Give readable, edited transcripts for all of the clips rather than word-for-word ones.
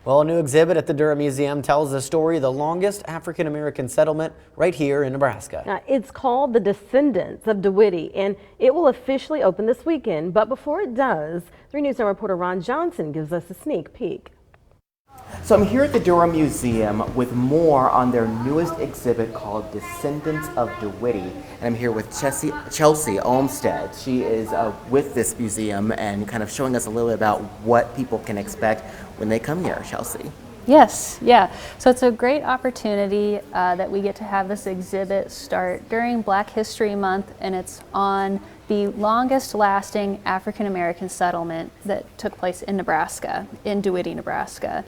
Well, a new exhibit at the Durham Museum tells the story of the longest African-American settlement right here in Nebraska. It's called the Descendants of DeWitty, and it will officially open this weekend. But before it does, 3 News Now reporter Ron Johnson gives us a sneak peek. So I'm here at the Durham Museum with more on their newest exhibit called Descendants of DeWitty. And I'm here with Chelsea Olmsted. She is with this museum and kind of showing us a little bit about what people can expect when they come here. Chelsea. Yes, yeah. So it's a great opportunity that we get to have this exhibit start during Black History Month, and it's on the longest lasting African American settlement that took place in Nebraska, in DeWitty, Nebraska.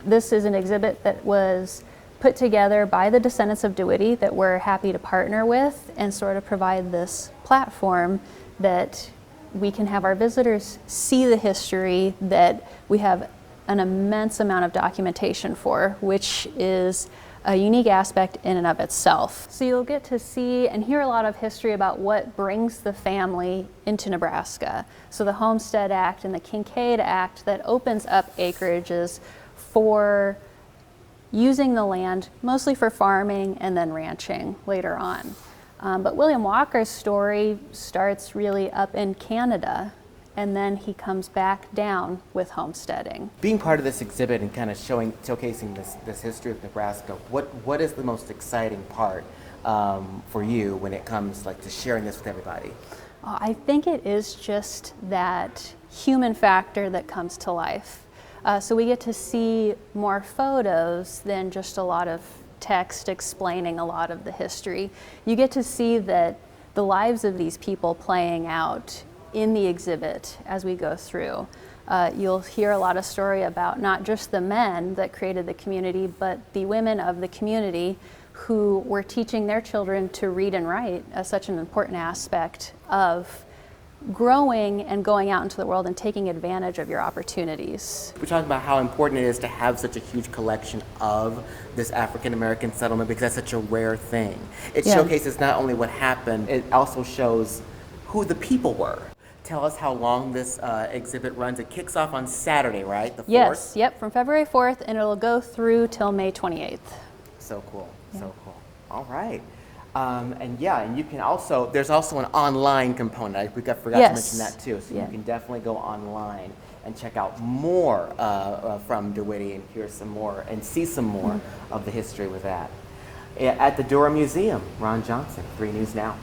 This is an exhibit that was put together by the Descendants of DeWitty that we're happy to partner with and sort of provide this platform that we can have our visitors see the history that we have an immense amount of documentation for, which is a unique aspect in and of itself. So you'll get to see and hear a lot of history about what brings the family into Nebraska. So the Homestead Act and the Kincaid Act that opens up acreages for using the land mostly for farming and then ranching later on. But William Walker's story starts really up in Canada, and then he comes back down with homesteading. Being part of this exhibit and kind of showcasing this history of Nebraska, what is the most exciting part for you when it comes to sharing this with everybody? I think it is just that human factor that comes to life. So we get to see more photos than just a lot of text explaining a lot of the history. You get to see that the lives of these people playing out in the exhibit as we go through. You'll hear a lot of story about not just the men that created the community, but the women of the community who were teaching their children to read and write as such an important aspect of growing and going out into the world and taking advantage of your opportunities. We're talking about how important it is to have such a huge collection of this African American settlement because that's such a rare thing. It showcases not only what happened, it also shows who the people were. Tell us how long this exhibit runs. It kicks off on Saturday, right? The 4th? Yes, yep, from February 4th, and it'll go through till May 28th. So cool, so cool. All right. And you can also, there's also an online component. I forgot to mention that too. So you can definitely go online and check out more from DeWitty and hear some more and see some more of the history with that. At the Durham Museum, Ron Johnson, 3 News Now.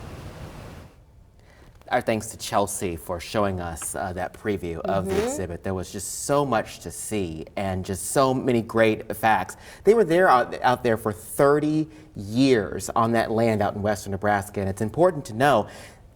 Our thanks to Chelsea for showing us that preview of the exhibit. There was just so much to see and just so many great facts. They were there out there for 30 years on that land out in western Nebraska, and it's important to know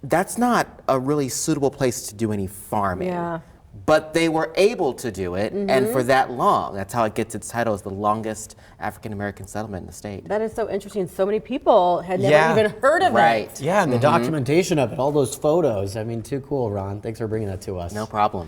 that's not a really suitable place to do any farming. Yeah. But they were able to do it, and for that long. That's how it gets its title as the longest African-American settlement in the state. That is so interesting. So many people had never even heard of it. Yeah, and the documentation of it, all those photos. I mean, too cool, Ron. Thanks for bringing that to us. No problem.